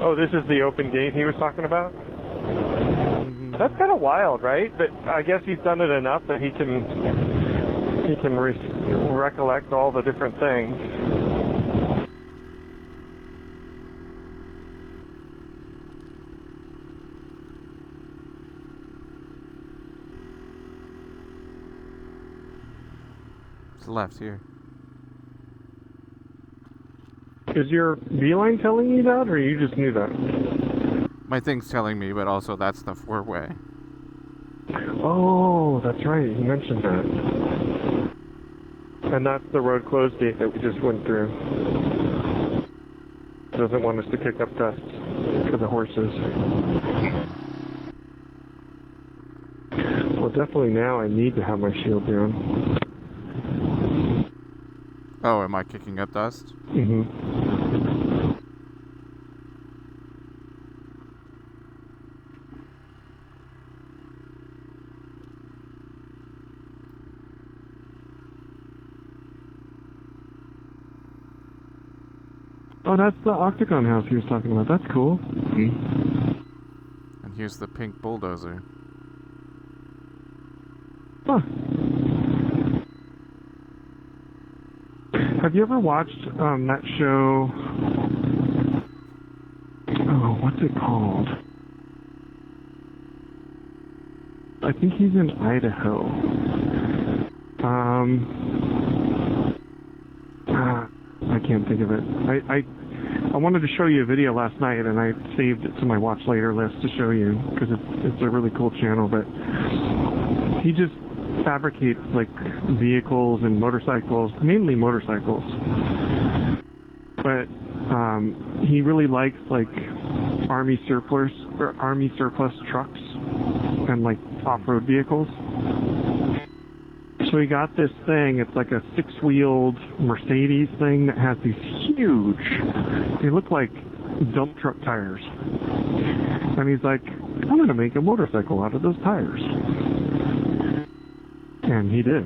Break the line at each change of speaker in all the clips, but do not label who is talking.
Oh, this is the open gate he was talking about? That's kind of wild, right? But I guess he's done it enough that he can recollect all the different things.
It's left here.
Is your beeline telling you that, or you just knew that?
My thing's telling me, but also that's the four-way.
Oh, that's right. You mentioned that. And that's the road closed gate that we just went through. Doesn't want us to kick up dust for the horses. Well, definitely now I need to have my shield down.
Oh, am I kicking up dust?
Mm-hmm. Oh, that's the Octagon house he was talking about. That's cool.
And here's the pink bulldozer.
Huh. Have you ever watched that show? Oh, what's it called? I think he's in Idaho. I can't think of it. I wanted to show you a video last night, and I saved it to my watch later list to show you because it's a really cool channel. But he just fabricates like vehicles and motorcycles, mainly motorcycles. But he really likes like army surplus trucks and like off-road vehicles. So he got this thing, it's like a six-wheeled Mercedes thing that has these huge, they look like dump truck tires. And he's like, I'm going to make a motorcycle out of those tires. And he did.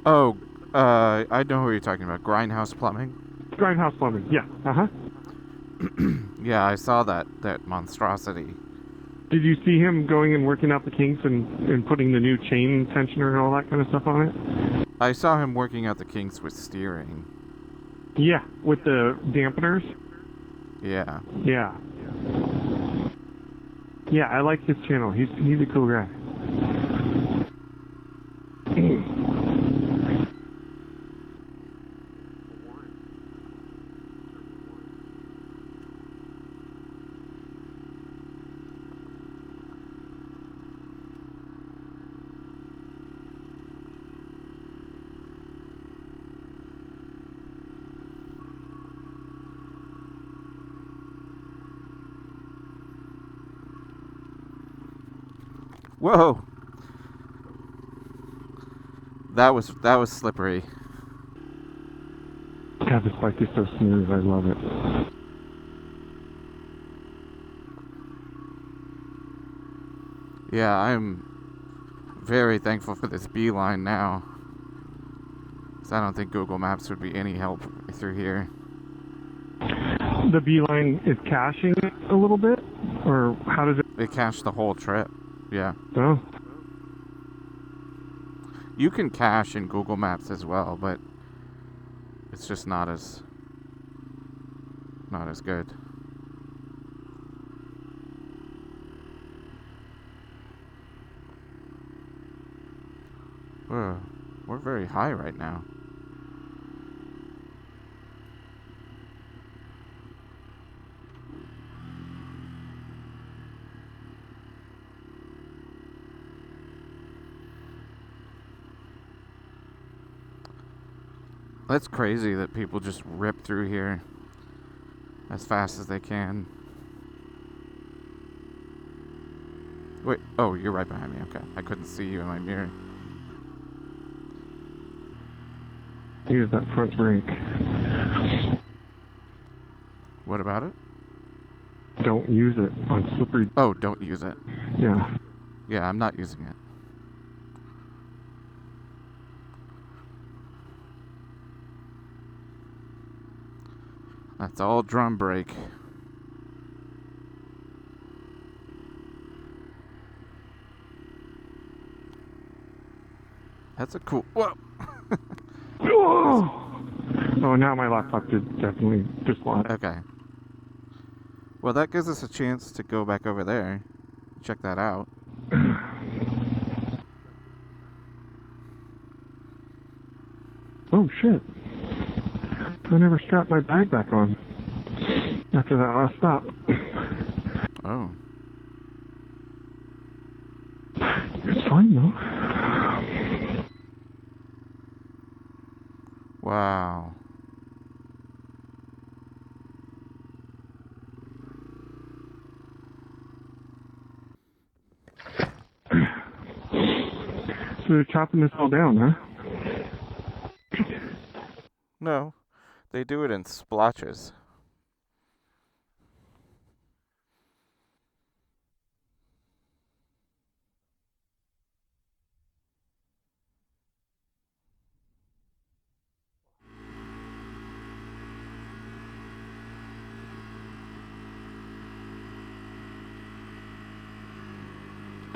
Oh, I know who you're talking about. Grindhouse Plumbing?
Grindhouse Plumbing, yeah. Uh-huh.
Yeah, I saw that monstrosity.
Did you see him going and working out the kinks and putting the new chain tensioner and all that kind of stuff on it?
I saw him working out the kinks with steering.
Yeah, with the dampeners?
Yeah.
Yeah. Yeah, I like his channel. He's a cool guy.
Whoa! That was slippery.
God, this bike is so smooth. I love it.
Yeah, I'm very thankful for this beeline now. So I don't think Google Maps would be any help through here.
The beeline is caching it a little bit? Or how does it...
They cached the whole trip. Yeah.
Oh.
You can cache in Google Maps as well, but it's just not as good. We're very high right now. That's crazy that people just rip through here as fast as they can. Wait, oh, you're right behind me. Okay, I couldn't see you in my mirror.
Use that front brake.
What about it?
Don't use it on slippery...
Oh, don't use it.
Yeah.
Yeah, I'm not using it. That's all drum brake. That's a cool... Whoa!
Oh, now my laptop did definitely dislodge.
Okay. Well, that gives us a chance to go back over there. Check that out.
Oh, shit. I never strapped my bag back on after that last stop.
Oh.
It's fine, though.
Wow.
So they're chopping this all down, huh?
No. They do it in splotches.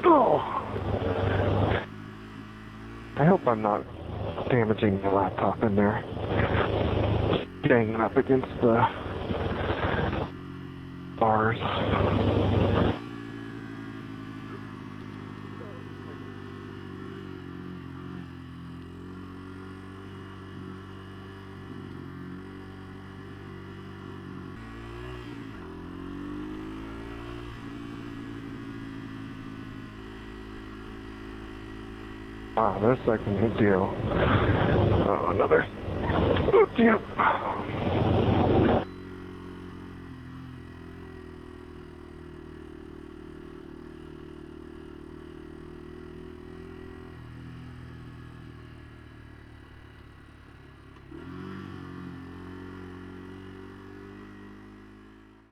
Oh! I hope I'm not damaging the laptop in there. Banging up against the bars. Ah, there's like a new deal. Oh, another. Oh, damn.